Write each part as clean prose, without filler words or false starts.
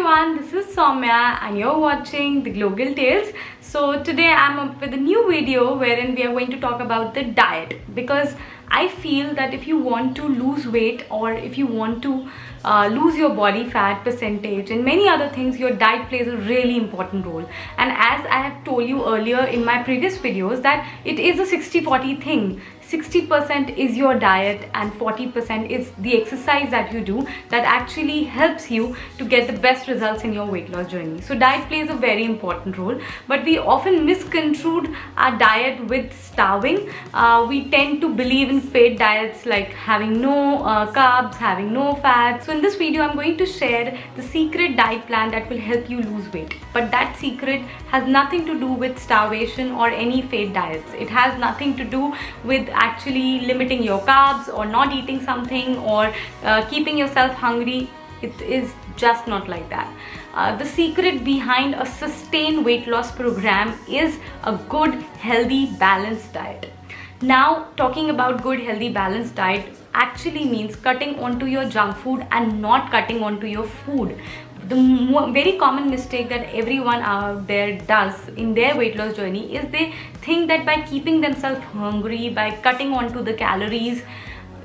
everyone, this is Somya and you're watching the Global Tales. So today I'm up with a new video wherein we are going to talk about the diet, because I feel that if you want to lose weight or if you want to lose your body fat percentage and many other things, your diet plays a really important role. And as I have told you earlier in my previous videos that it is a 60-40 thing. 60% is your diet and 40% is the exercise that you do that actually helps you to get the best results in your weight loss journey. So diet plays a very important role, but we often misconstrued our diet with starving. We tend to believe in fad diets like having no carbs, having no fat. So in this video I'm going to share the secret diet plan that will help you lose weight. But that secret has nothing to do with starvation or any fad diets. It has nothing to do with actually limiting your carbs or not eating something or keeping yourself hungry. It is just not like that. The secret behind a sustained weight loss program is a good, healthy, balanced diet. Now, talking about good, healthy, balanced diet actually means cutting onto your junk food and not cutting onto your food. The very common mistake that everyone out there does in their weight loss journey is they think that by keeping themselves hungry, by cutting onto the calories,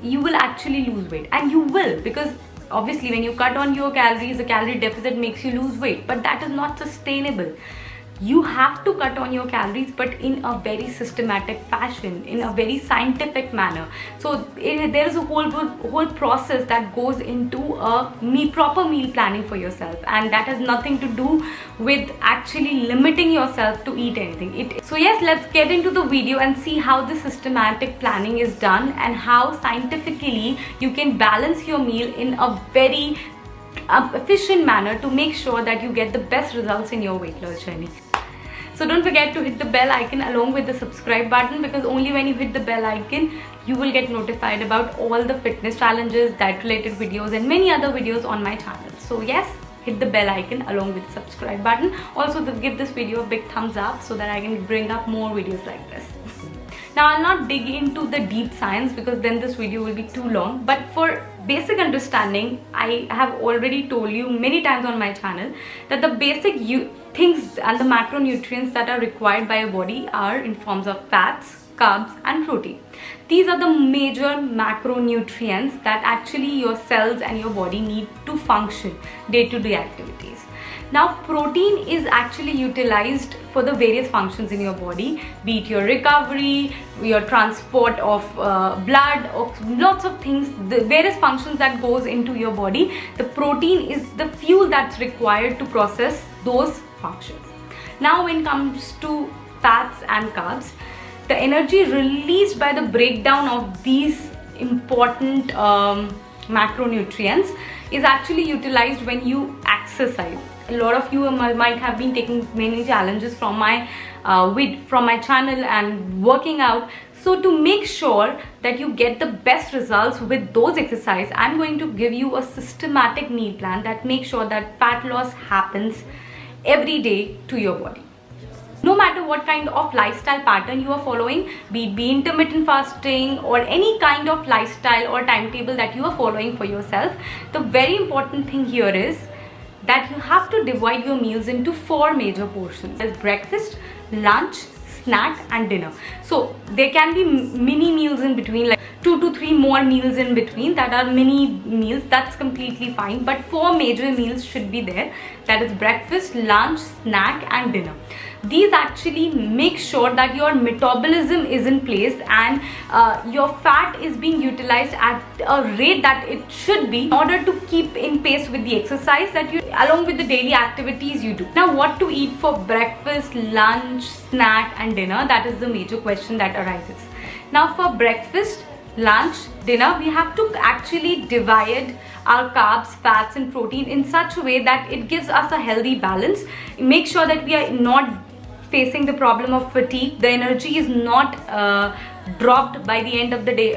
you will actually lose weight. And you will, because obviously when you cut on your calories, the calorie deficit makes you lose weight, but that is not sustainable. You have to cut on your calories, but in a very systematic fashion, in a very scientific manner. So there is a whole process that goes into a proper meal planning for yourself, and that has nothing to do with actually limiting yourself to eat anything. So yes, let's get into the video and see how the systematic planning is done and how scientifically you can balance your meal in a very efficient manner to make sure that you get the best results in your weight loss journey. So don't forget to hit the bell icon along with the subscribe button, because only when you hit the bell icon you will get notified about all the fitness challenges, diet related videos and many other videos on my channel. So yes, hit the bell icon along with the subscribe button. Also give this video a big thumbs up so that I can bring up more videos like this. Now I'll not dig into the deep science because then this video will be too long, but for basic understanding, I have already told you many times on my channel that the basic things and the macronutrients that are required by your body are in forms of fats, carbs and protein. These are the major macronutrients that actually your cells and your body need to function day-to-day activities. Now protein is actually utilized for the various functions in your body, be it your recovery, your transport of blood, or lots of things, the various functions that goes into your body. The protein is the fuel that's required to process those functions. Now when it comes to fats and carbs, the energy released by the breakdown of these important macronutrients is actually utilized when you exercise. A lot of you might have been taking many challenges from my channel and working out. So to make sure that you get the best results with those exercises, I'm going to give you a systematic meal plan that makes sure that fat loss happens every day to your body. No matter what kind of lifestyle pattern you are following, be it intermittent fasting or any kind of lifestyle or timetable that you are following for yourself, the very important thing here is that you have to divide your meals into 4 major portions. There's breakfast, lunch, snack and dinner. So there can be mini meals in between, like 2 to 3 more meals in between that are mini meals. That's completely fine, but 4 major meals should be there. That is breakfast, lunch, snack and dinner. These actually make sure that your metabolism is in place and your fat is being utilized at a rate that it should be in order to keep in pace with the exercise that you, along with the daily activities you do. Now what to eat for breakfast, lunch, snack and dinner, that is the major question that arises. Now for breakfast, lunch, dinner, we have to actually divide our carbs, fats and protein in such a way that it gives us a healthy balance. Make sure that we are not facing the problem of fatigue. The energy is not dropped by the end of the day.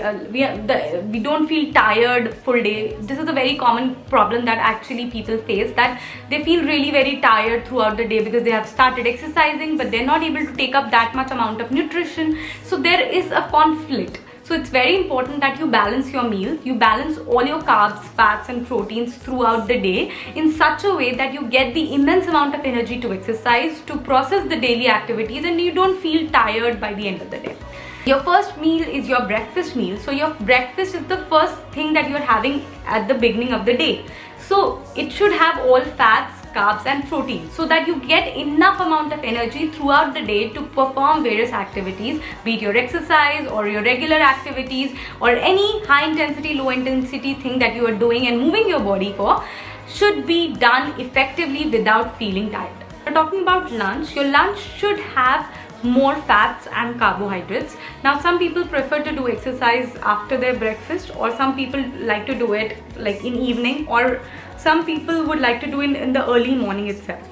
We don't feel tired full day. This is a very common problem that actually people face, that they feel really very tired throughout the day because they have started exercising but they're not able to take up that much amount of nutrition. So there is a conflict. So it's very important that you balance your meal. You balance all your carbs, fats and proteins throughout the day in such a way that you get the immense amount of energy to exercise, to process the daily activities, and you don't feel tired by the end of the day. Your first meal is your breakfast meal. So your breakfast is the first thing that you're having at the beginning of the day. So it should have all fats, carbs and protein, so that you get enough amount of energy throughout the day to perform various activities, be it your exercise or your regular activities or any high intensity, low intensity thing that you are doing and moving your body for, should be done effectively without feeling tired. We're talking about lunch. Your lunch should have more fats and carbohydrates. Now some people prefer to do exercise after their breakfast, or some people like to do it like in evening, or some people would like to do it in the early morning itself.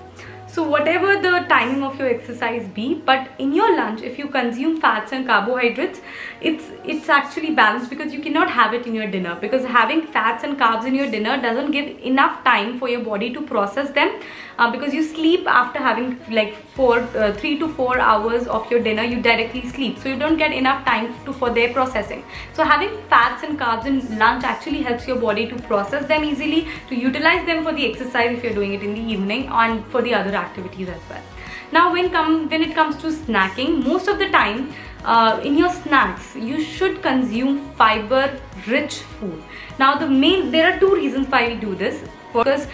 So whatever the timing of your exercise be, but in your lunch, if you consume fats and carbohydrates, it's actually balanced, because you cannot have it in your dinner, because having fats and carbs in your dinner doesn't give enough time for your body to process them, because you sleep after having like 3 to 4 hours of your dinner. You directly sleep, so you don't get enough time for their processing. So having fats and carbs in lunch actually helps your body to process them easily, to utilize them for the exercise if you're doing it in the evening, and for the other activities as well. Now when it comes to snacking, most of the time in your snacks you should consume fiber rich food. Now there are two reasons why we do this. Because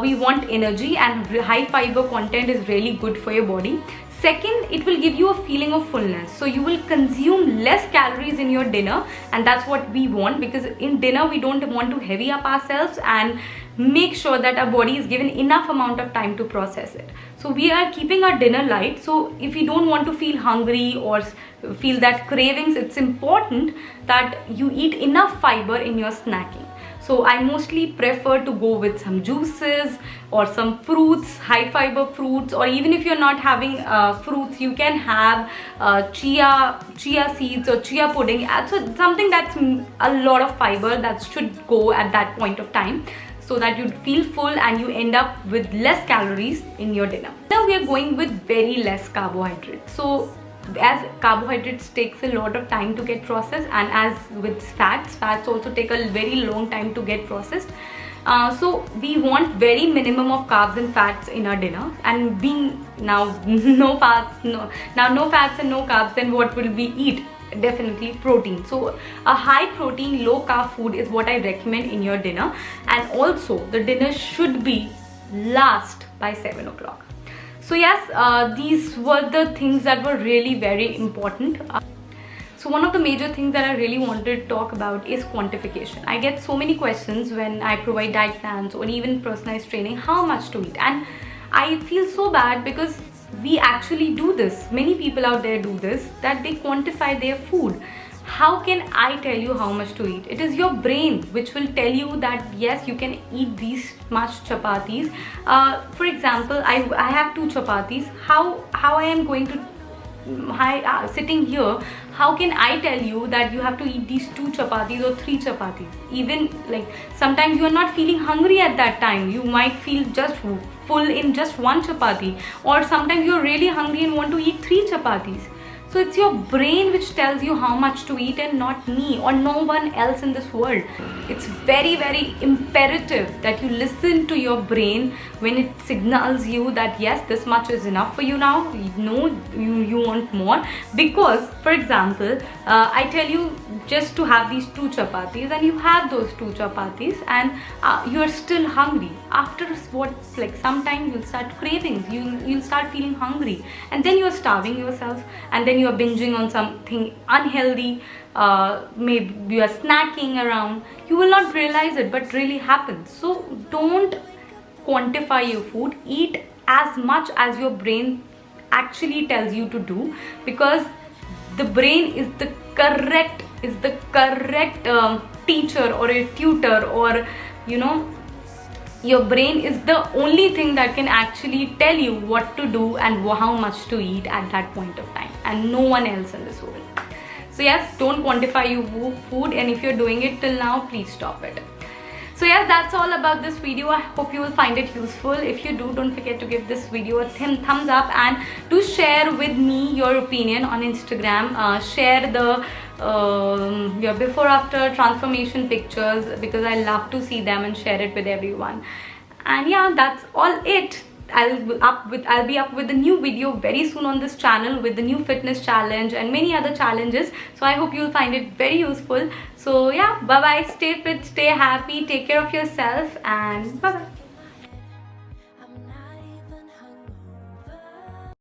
we want energy, and high fiber content is really good for your body. Second, it will give you a feeling of fullness, so you will consume less calories in your dinner, and that's what we want, because in dinner we don't want to heavy up ourselves and make sure that our body is given enough amount of time to process it. So we are keeping our dinner light. So if you don't want to feel hungry or feel that cravings, it's important that you eat enough fiber in your snacking. So I mostly prefer to go with some juices or some fruits, high fiber fruits, or even if you're not having fruits, you can have chia seeds or chia pudding. So something that's a lot of fiber that should go at that point of time, so that you feel full and you end up with less calories in your dinner. Now we are going with very less carbohydrates. So as carbohydrates takes a lot of time to get processed, and as with fats also take a very long time to get processed, so we want very minimum of carbs and fats in our dinner. And being now no fats and no carbs, then what will we eat? Definitely protein. So a high protein, low carb food is what I recommend in your dinner. And also the dinner should be last by 7 o'clock. So yes, these were the things that were really very important. So one of the major things that I really wanted to talk about is quantification. I get so many questions when I provide diet plans or even personalized training, how much to eat. And I feel so bad, because we actually do this. Many people out there do this, that they quantify their food. How can I tell you how much to eat? It is your brain which will tell you that yes, you can eat these much chapatis. For example, I have 2 chapatis. How I am going to sitting here, how can I tell you that you have to eat these 2 chapatis or 3 chapatis? Even like sometimes you are not feeling hungry at that time. You might feel just full in just 1 chapati, or sometimes you're really hungry and want to eat 3 chapatis. So it's your brain which tells you how much to eat, and not me or no one else in this world. It's very, very imperative that you listen to your brain when it signals you that yes, this much is enough for you now. You want more. Because for example, I tell you just to have these 2 chapatis, and you have those 2 chapatis, and you are still hungry. After what, like sometimes you'll start cravings, you'll start feeling hungry, and then you're starving yourself, and then you are binging on something unhealthy. Maybe you are snacking around. You will not realize it, but really happens. So don't quantify your food. Eat as much as your brain actually tells you to do, because the brain is the correct teacher or a tutor, or your brain is the only thing that can actually tell you what to do and how much to eat at that point of time, and no one else in this world. So yes, don't quantify your food, and if you're doing it till now, please stop it. So yes, that's all about this video. I hope you will find it useful. If you do, don't forget to give this video a thumbs up, and do share with me your opinion on Instagram. Share the your before after transformation pictures, because I love to see them and share it with everyone. And yeah, that's all it. I'll be up with a new video very soon on this channel with the new fitness challenge and many other challenges. So I hope you'll find it very useful. So yeah, bye bye, stay fit, stay happy, take care of yourself, and bye bye.